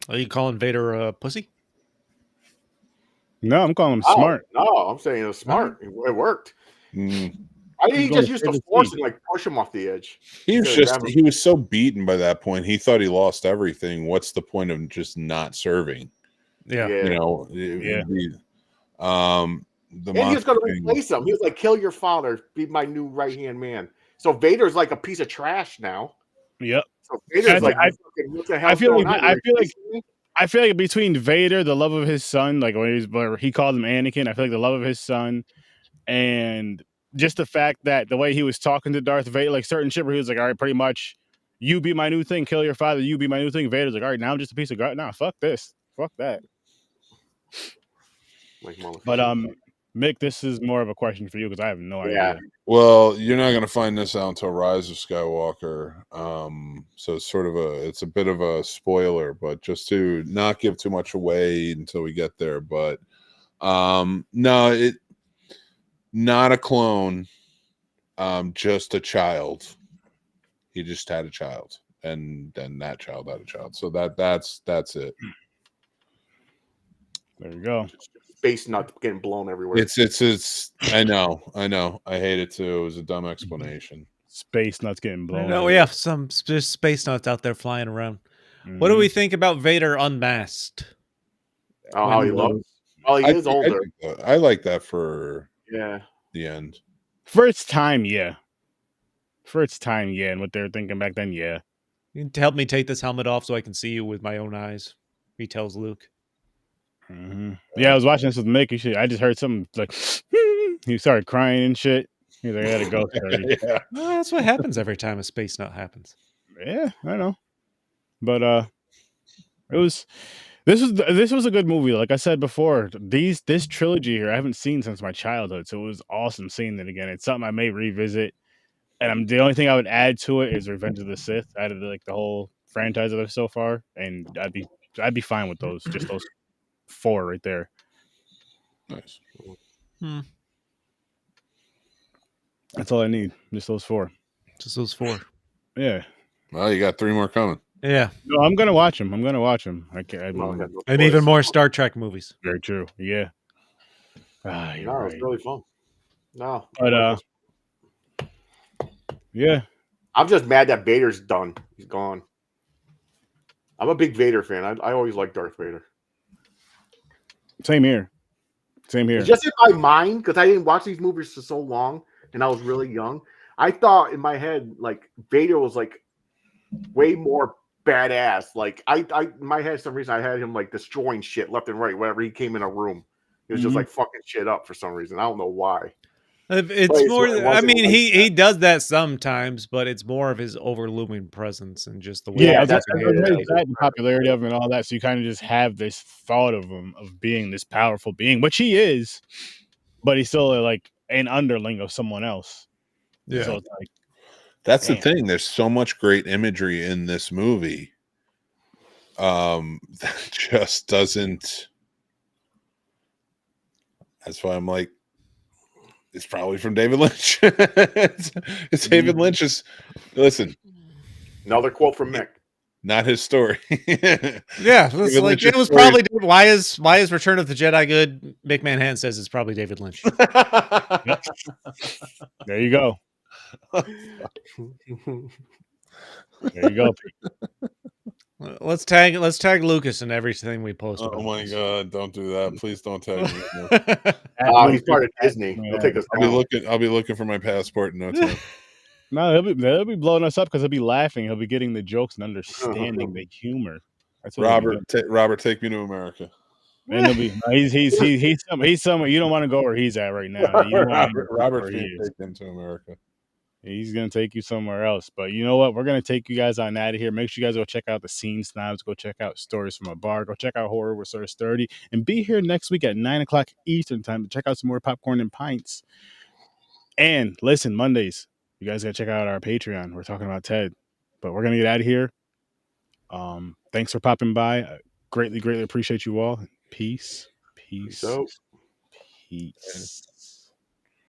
Are you calling Vader a pussy? No, I'm calling him smart. No, I'm saying it was smart. It worked. I think he just used the force and like push him off the edge. He was so beaten by that point. He thought he lost everything. What's the point of just not serving? Yeah. You know, and he was going to replace him. He was like, "Kill your father, be my new right-hand man." So Vader's like a piece of trash now. Yep. So Vader's what the hell? I feel like between Vader, the love of his son, like where he called him Anakin, I feel like the love of his son, and just the fact that the way he was talking to Darth Vader, like certain shit where he was like, "All right, pretty much, you be my new thing, kill your father, you be my new thing." Vader's like, "All right, now I'm just a piece of god. Nah, fuck this, fuck that." But Mick, this is more of a question for you because I have no idea. Well, you're not going to find this out until Rise of Skywalker, so it's a bit of a spoiler, but just to not give too much away until we get there. But no, not a clone, just a child. He just had a child, and then that child had a child. So that's it. There you go. Space nut getting blown everywhere. It's. I know. I hate it too. It was a dumb explanation. Space nuts getting blown. No, we have some just space nuts out there flying around. Mm-hmm. What do we think about Vader unmasked? Oh, how he looks. Oh, he is older. I like that for the end. For its time, yeah. And what they were thinking back then, yeah. You can help me take this helmet off so I can see you with my own eyes. He tells Luke. Mm-hmm. Yeah, I was watching this with Mick. I just heard something like he started crying and shit. He's like, "I gotta go." Yeah, well, that's what happens every time a space nut happens. Yeah, I know. But this was a good movie. Like I said before, this trilogy here I haven't seen since my childhood, so it was awesome seeing it again. It's something I may revisit, and the only thing I would add to it is Revenge of the Sith. Out of the whole franchise of it so far, and I'd be fine with those. Just those 4 right there. Nice. That's all I need. Just those 4. Just those 4. Yeah. Well, you got 3 more coming. Yeah. No, I'm gonna watch them. I can't. And even more Star Trek movies. Very true. Yeah. It's really fun. No. But yeah. I'm just mad that Vader's done. He's gone. I'm a big Vader fan. I always liked Darth Vader. Same here. It's just in my mind, because I didn't watch these movies for so long and I was really young. I thought in my head, like, Vader was like way more badass. Like I in my head, for some reason I had him like destroying shit left and right whenever he came in a room. He was just like fucking shit up for some reason. I don't know why. It's more. I mean, he does that sometimes, but it's more of his overlooming presence and just the way. Yeah, that's the popularity of him and all that. So you kind of just have this thought of him of being this powerful being, which he is, but he's still like an underling of someone else. Yeah, so it's like, that's the thing. There's so much great imagery in this movie That just doesn't. That's why I'm like, it's probably from David Lynch. It's David Lynch's. Listen, another quote from Mick. Not his story. Yeah, like it was probably why is Return of the Jedi good? Mick Manhattan says it's probably David Lynch. Yep. There you go. There you go. Let's tag Lucas in everything we post. Oh my god! Don't do that! Please don't tag me. He's part of Disney. He'll take us down. I'll be looking for my passport in no time. No, he'll be blowing us up because he'll be laughing. He'll be getting the jokes and understanding the humor. That's Robert, take me to America. And he'll be he's somewhere you don't want to go where he's at right now. Robert's being taken to America. He's gonna take you somewhere else. But you know what? We're gonna take you guys on out of here. Make sure you guys go check out the Scene Snobs. Go check out Stories from a Bar. Go check out Horror with Sir Sturdy. And be here next week at 9:00 Eastern time to check out some more Popcorn and Pints. And listen, Mondays, you guys gotta check out our Patreon. We're talking about Ted. But we're gonna get out of here. Thanks for popping by. I greatly appreciate you all. Peace. Peace.